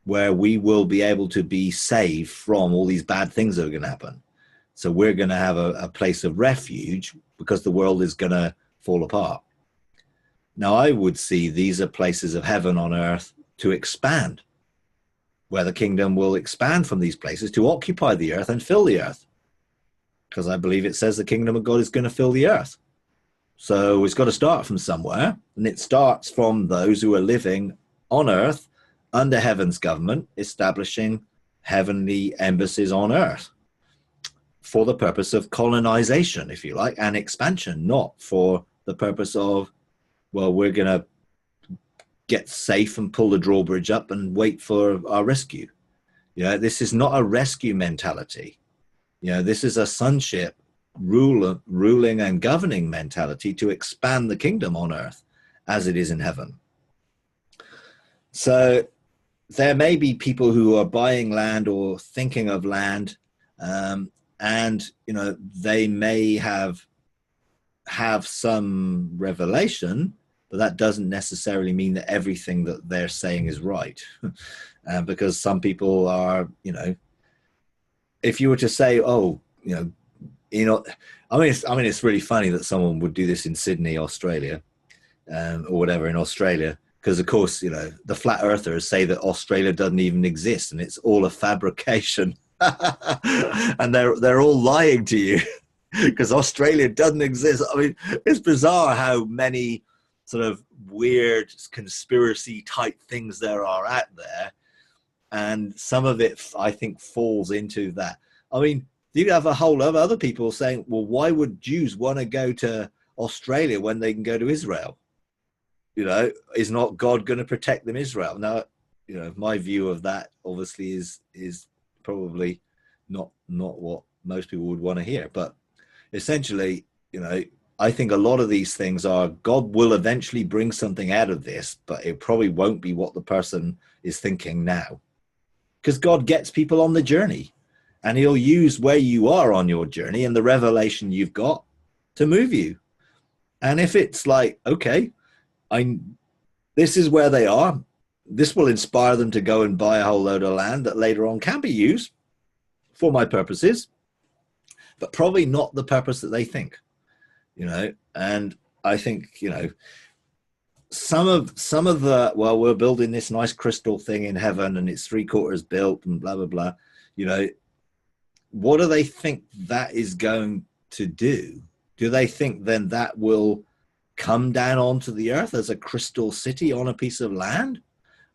where we will be able to be saved from all these bad things that are going to happen. So we're going to have a place of refuge because the world is going to fall apart. Now, I would see these are places of heaven on earth to expand, where the kingdom will expand from these places to occupy the earth and fill the earth. Because I believe it says the kingdom of God is going to fill the earth. So it's got to start from somewhere. And it starts from those who are living on earth under heaven's government, establishing heavenly embassies on earth for the purpose of colonization, if you like, and expansion, not for the purpose of, well, we're going to get safe and pull the drawbridge up and wait for our rescue. This is not a rescue mentality. This is a sonship, ruling and governing mentality to expand the kingdom on earth as it is in heaven. So there may be people who are buying land or thinking of land, and they may have some revelation, but that doesn't necessarily mean that everything that they're saying is right. Because some people are, if you were to say, it's really funny that someone would do this in Sydney, Australia, or whatever in Australia, because of course, the flat earthers say that Australia doesn't even exist and it's all a fabrication. And they're all lying to you because Australia doesn't exist. I mean, it's bizarre how many sort of weird conspiracy type things there are out there. And some of it, I think, falls into that. I mean, you have a whole lot of other people saying, well, why would Jews want to go to Australia when they can go to Israel? Is not God going to protect them, Israel? Now, my view of that obviously is probably not what most people would want to hear. But essentially, I think a lot of these things are, God will eventually bring something out of this, but it probably won't be what the person is thinking now. Because God gets people on the journey, and he'll use where you are on your journey and the revelation you've got to move you. And if it's like, okay, this is where they are, this will inspire them to go and buy a whole load of land that later on can be used for my purposes, but probably not the purpose that they think, and I think, some of the, well, we're building this nice crystal thing in heaven and it's 3/4 built and blah, blah, blah. What do they think that is going to do? Do they think then that will come down onto the earth as a crystal city on a piece of land?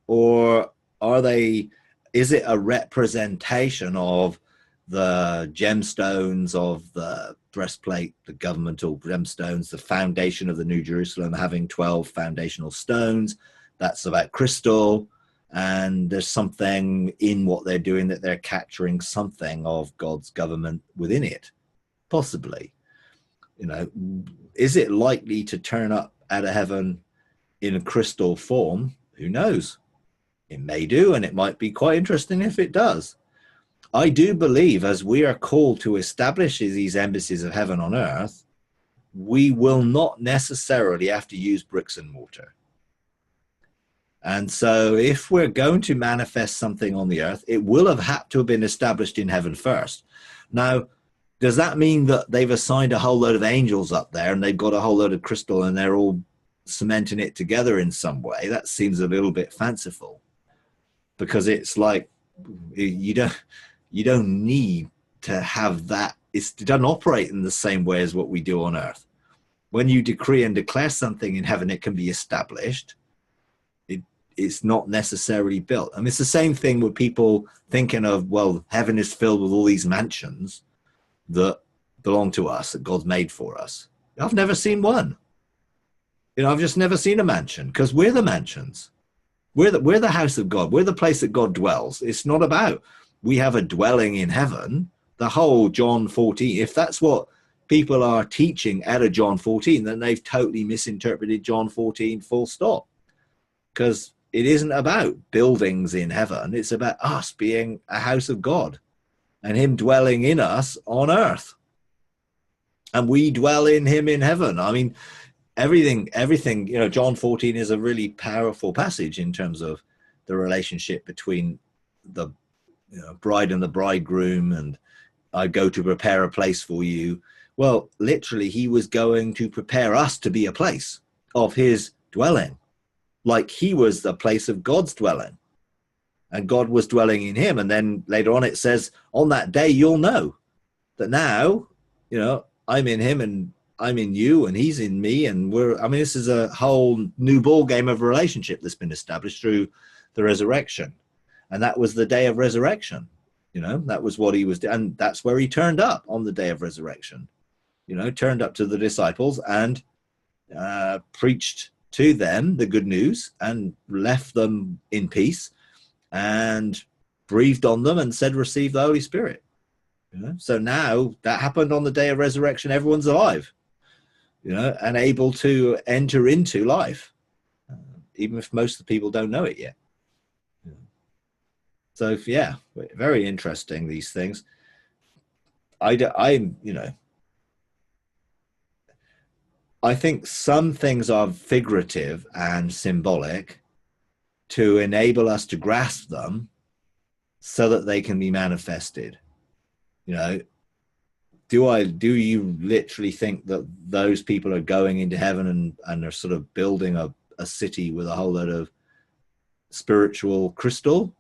Or is it a representation of the gemstones of the breastplate, the governmental gemstones, the foundation of the New Jerusalem having 12 foundational stones? That's about crystal. And there's something in what they're doing that they're capturing something of God's government within it, possibly. Is it likely to turn up out of heaven in a crystal form? Who knows? It may do, and it might be quite interesting if it does. I do believe, as we are called to establish these embassies of heaven on earth, we will not necessarily have to use bricks and mortar. And so if we're going to manifest something on the earth, it will have had to have been established in heaven first. Now, does that mean that they've assigned a whole load of angels up there and they've got a whole load of crystal and they're all cementing it together in some way? That seems a little bit fanciful, because it's like, you don't need to have that. It doesn't operate in the same way as what we do on earth. When you decree and declare something in heaven, it can be established. It's not necessarily built. I mean, it's the same thing with people thinking of, well, heaven is filled with all these mansions that belong to us, that God's made for us. I've never seen one. I've just never seen a mansion, because we're the mansions. We're the house of God. We're the place that God dwells. It's not about, we have a dwelling in heaven. The whole John 14, if that's what people are teaching out of John 14, then they've totally misinterpreted John 14 full stop. Because it isn't about buildings in heaven. It's about us being a house of God and him dwelling in us on earth. And we dwell in him in heaven. I mean, everything, John 14 is a really powerful passage in terms of the relationship between the bride and the bridegroom, and I go to prepare a place for you. Well, literally, he was going to prepare us to be a place of his dwelling, like he was the place of God's dwelling, and God was dwelling in him. And then later on it says, on that day you'll know that now, I'm in him and I'm in you and he's in me, and this is a whole new ball game of relationship that's been established through the resurrection. And that was the day of resurrection. That was what he was doing. And that's where he turned up on the day of resurrection, turned up to the disciples and preached to them the good news and left them in peace and breathed on them and said, receive the Holy Spirit. So now that happened on the day of resurrection. Everyone's alive, and able to enter into life, even if most of the people don't know it yet. So yeah, very interesting, these things. I'm, you know, I think some things are figurative and symbolic to enable us to grasp them so that they can be manifested. You know, do you literally think that those people are going into heaven and are sort of building a city with a whole lot of spiritual crystal?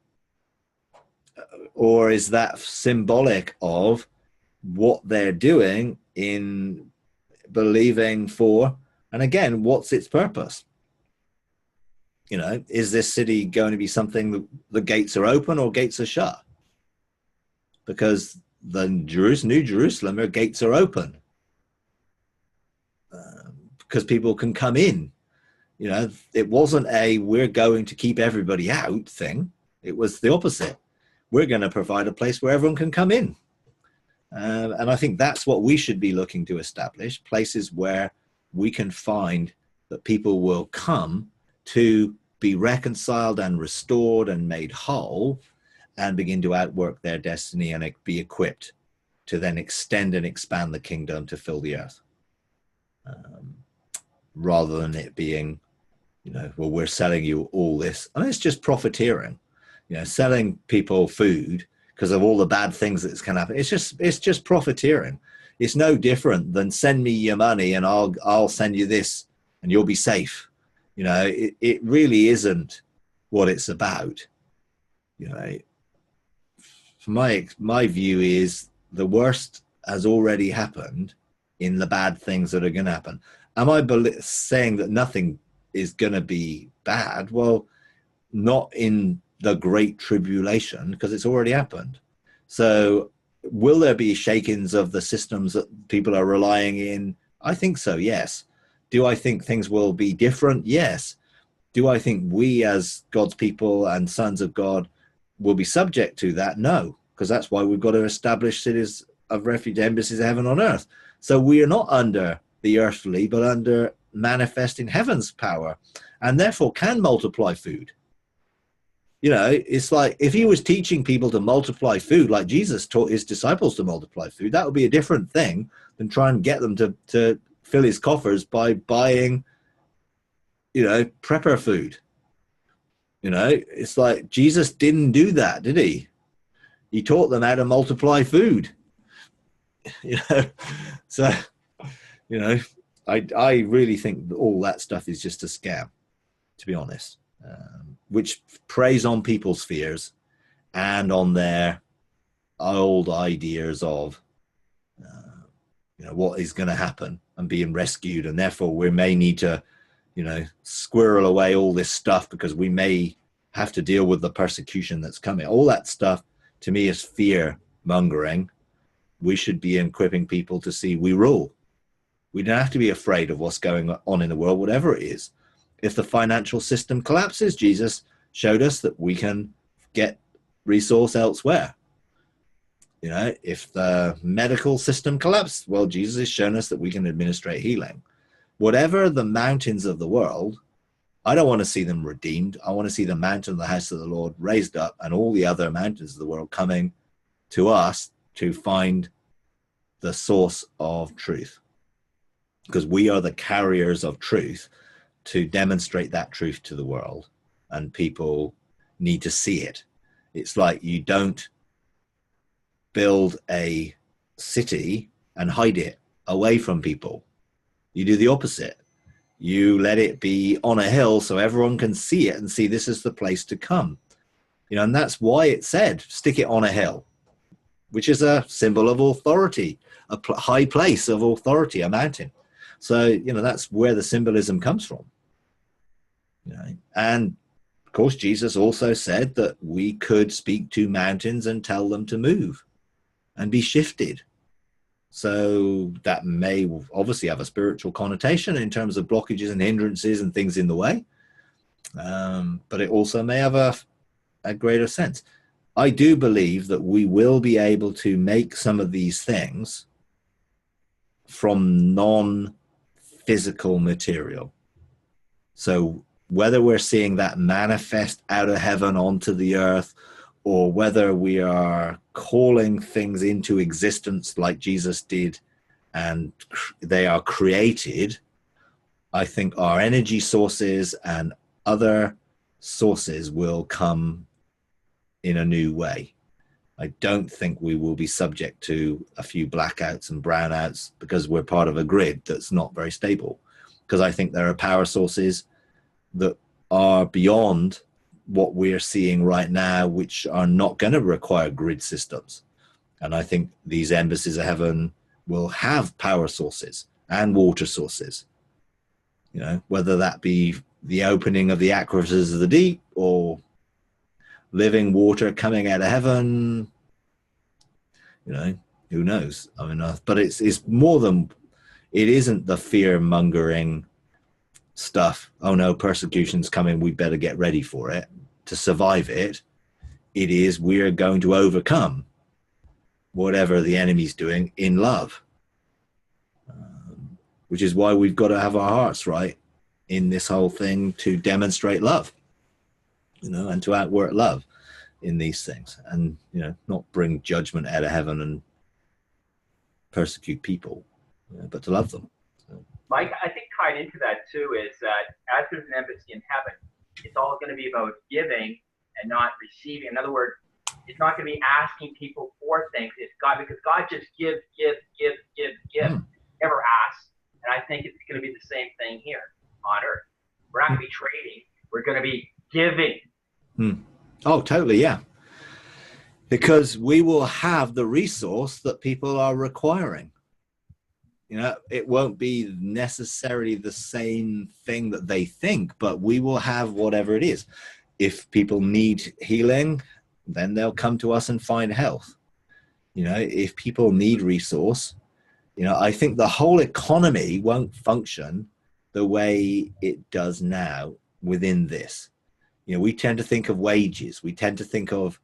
Or is that symbolic of what they're doing in believing for, and again, what's its purpose? You know, is this city going to be something that the gates are open or gates are shut? Because the New Jerusalem, their gates are open because people can come in. You know, it wasn't a we're going to keep everybody out thing. It was the opposite. We're going to provide a place where everyone can come in. And I think that's what we should be looking to establish, places where we can find that people will come to be reconciled and restored and made whole and begin to outwork their destiny and be equipped to then extend and expand the kingdom to fill the earth. Rather than it being, you know, well, we're selling you all this. And it's just profiteering, you know, selling people food because of all the bad things that can happen. It's just profiteering. It's no different than send me your money and I'll send you this and you'll be safe. You know, it really isn't what it's about. You know, my view is the worst has already happened in the bad things that are going to happen. Am I saying that nothing is going to be bad? Well, not in the great tribulation, because it's already happened. So will there be shakings of the systems that people are relying in? I think so, yes. Do I think things will be different? Yes. Do I think we as God's people and sons of God will be subject to that? No, because that's why we've got to establish cities of refuge, embassies of heaven on earth. So we are not under the earthly, but under manifesting heaven's power, and therefore can multiply food. You know, it's like if he was teaching people to multiply food like Jesus taught his disciples to multiply food, that would be a different thing than try and get them to fill his coffers by buying, you know, prepper food. You know, it's like Jesus didn't do that, did he? He taught them how to multiply food. You know, so, you know, I really think all that stuff is just a scam, to be honest. Which preys on people's fears and on their old ideas of, you know, what is going to happen and being rescued. And therefore we may need to, you know, squirrel away all this stuff because we may have to deal with the persecution that's coming. All that stuff to me is fear mongering. We should be equipping people to see we rule. We don't have to be afraid of what's going on in the world, whatever it is. If the financial system collapses, Jesus showed us that we can get resource elsewhere. You know, if the medical system collapsed, well, Jesus has shown us that we can administrate healing. Whatever the mountains of the world, I don't want to see them redeemed. I want to see the mountain of the house of the Lord raised up and all the other mountains of the world coming to us to find the source of truth. Because we are the carriers of truth to demonstrate that truth to the world, and people need to see it. It's like you don't build a city and hide it away from people. You do the opposite. You let it be on a hill so everyone can see it and see this is the place to come. You know, and that's why it said, stick it on a hill, which is a symbol of authority, a high place of authority, a mountain. So, you know, that's where the symbolism comes from. You know, and of course, Jesus also said that we could speak to mountains and tell them to move and be shifted. So that may obviously have a spiritual connotation in terms of blockages and hindrances and things in the way. But it also may have a greater sense. I do believe that we will be able to make some of these things from non-physical material. So whether we're seeing that manifest out of heaven onto the earth, or whether we are calling things into existence like Jesus did and they are created, I think our energy sources and other sources will come in a new way. I don't think we will be subject to a few blackouts and brownouts because we're part of a grid that's not very stable. Because I think there are power sources that are beyond what we're seeing right now, which are not going to require grid systems. And I think these embassies of heaven will have power sources and water sources, you know, whether that be the opening of the aquifers of the deep or living water coming out of heaven, you know, who knows? I mean, but it's more than, it isn't the fear mongering stuff. Oh no, persecution's coming, we better get ready for it to survive it. It is, we're going to overcome whatever the enemy's doing in love, which is why we've got to have our hearts right in this whole thing to demonstrate love, you know, and to outwork love in these things, and, you know, not bring judgment out of heaven and persecute people, you know, but to love them. So. Mike, I think tied into that too is that as there's an embassy in heaven, it's all going to be about giving and not receiving. In other words, it's not going to be asking people for things. It's God, because God just gives, never asks. And I think it's going to be the same thing here on earth. We're not going to be trading. We're going to be giving. Oh, totally, yeah. Because we will have the resource that people are requiring. You know, it won't be necessarily the same thing that they think, but we will have whatever it is. If people need healing, then they'll come to us and find health. You know, if people need resource, you know, I think the whole economy won't function the way it does now within this. You know, we tend to think of wages. We tend to think of,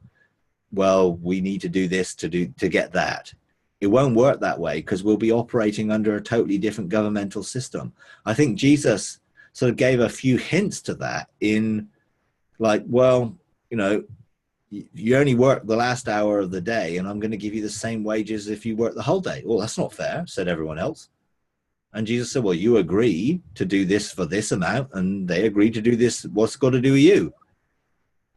well, we need to do this to get that. It won't work that way because we'll be operating under a totally different governmental system. I think Jesus sort of gave a few hints to that in like, well, you know, you only work the last hour of the day and I'm going to give you the same wages if you work the whole day. Well, that's not fair, said everyone else. And Jesus said, well, you agreed to do this for this amount and they agreed to do this. What's it got to do with you?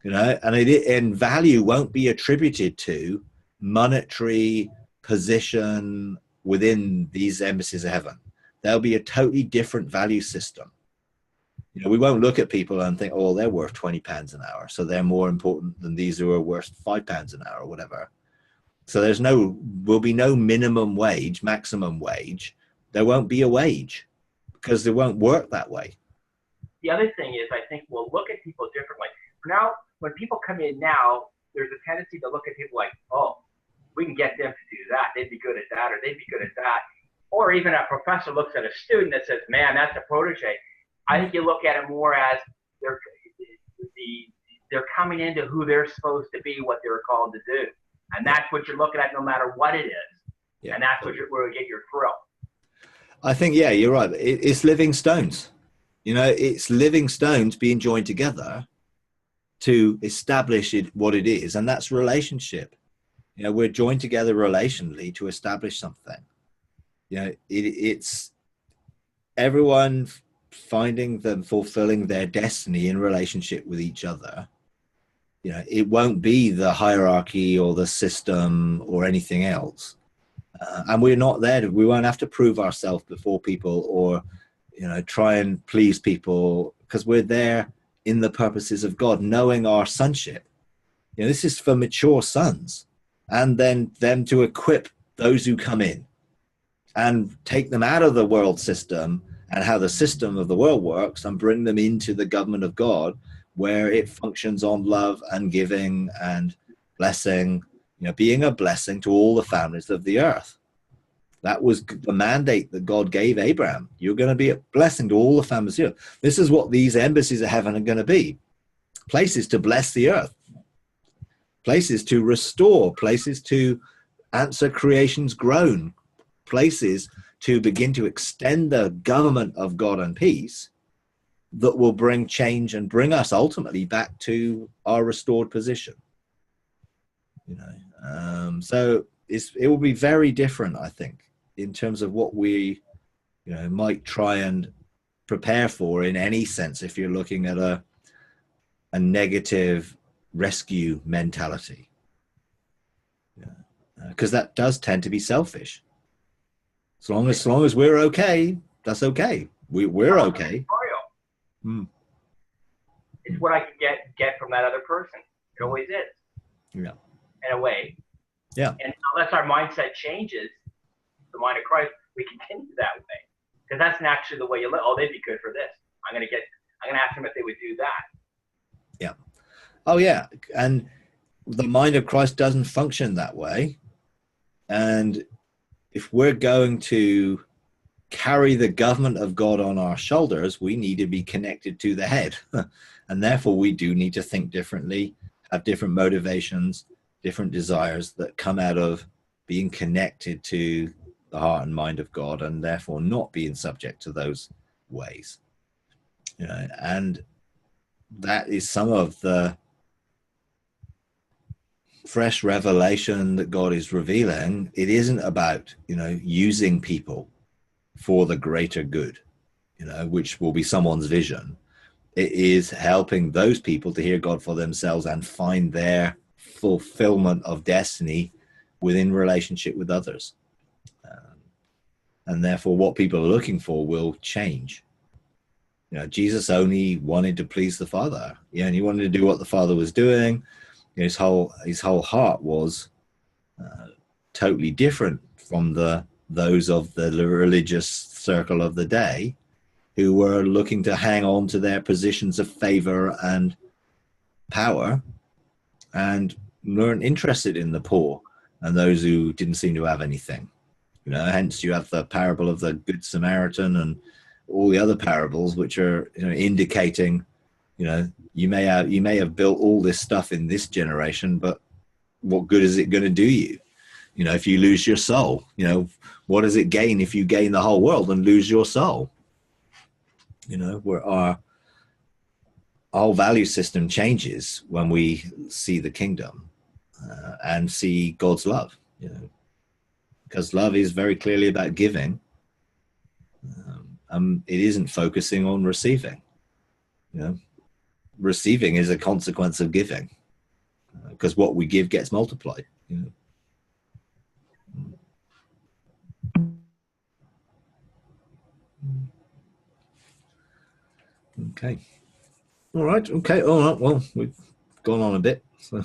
You know, and value won't be attributed to monetary position within these embassies of heaven. There'll be a totally different value system. You know, we won't look at people and think, oh, they're worth £20 an hour, so they're more important than these who are worth £5 an hour or whatever. So will be no minimum wage, maximum wage. There won't be a wage because they won't work that way. The other thing is, I think we'll look at people differently. Now, when people come in now, there's a tendency to look at people like, oh, we can get them to do that. They'd be good at that, or they'd be good at that. Or even a professor looks at a student that says, man, that's a protege. I think you look at it more as they're coming into who they're supposed to be, what they're called to do. And that's what you're looking at no matter what it is. Yeah. And that's where you get your thrill. I think, yeah, you're right. It's living stones. You know, it's living stones being joined together to establish what it is. And that's relationship. You know, we're joined together relationally to establish something. You know, it's everyone finding them fulfilling their destiny in relationship with each other. You know, it won't be the hierarchy or the system or anything else. And we're not there we won't have to prove ourselves before people or, you know, try and please people, because we're there in the purposes of God, knowing our sonship. You know, this is for mature sons, and then them to equip those who come in and take them out of the world system and how the system of the world works and bring them into the government of God, where it functions on love and giving and blessing, you know, being a blessing to all the families of the earth. That was the mandate that God gave Abraham. You're going to be a blessing to all the families here. This is what these embassies of heaven are going to be. Places to bless the earth. Places to restore. Places to answer creation's groan. Places to begin to extend the government of God and peace that will bring change and bring us ultimately back to our restored position. You know, so it will be very different, I think, in terms of what we, you know, might try and prepare for in any sense if you're looking at a negative rescue mentality, because that does tend to be selfish. As long as we're okay, that's okay. We're okay. Hmm. It's what I can get from that other person. It always is. Yeah. In a way. Yeah. And unless our mindset changes, the mind of Christ, we continue that way. Because that's naturally the way you live. Oh, they'd be good for this. I'm gonna ask them if they would do that. Yeah. Oh yeah. And the mind of Christ doesn't function that way. And if we're going to carry the government of God on our shoulders, we need to be connected to the head. And therefore we do need to think differently, have different motivations, different desires that come out of being connected to the heart and mind of God, and therefore not being subject to those ways. You know, and that is some of the fresh revelation that God is revealing. It isn't about, you know, using people for the greater good, you know, which will be someone's vision. It is helping those people to hear God for themselves and find their fulfillment of destiny within relationship with others. And therefore what people are looking for will change. You know, Jesus only wanted to please the Father. Yeah, and he wanted to do what the Father was doing. His whole heart was totally different from those of the religious circle of the day, who were looking to hang on to their positions of favor and power, and weren't interested in the poor and those who didn't seem to have anything. You know, hence you have the parable of the Good Samaritan and all the other parables, which are, you know, indicating, you know, you may have built all this stuff in this generation, but what good is it going to do you? You know, if you lose your soul, you know, what does it gain if you gain the whole world and lose your soul? You know, where our whole value system changes when we see the kingdom and see God's love, you know, because love is very clearly about giving. It isn't focusing on receiving. You know, receiving is a consequence of giving, because what we give gets multiplied. You know? Okay. All right. Okay. All right. Well, we've gone on a bit. So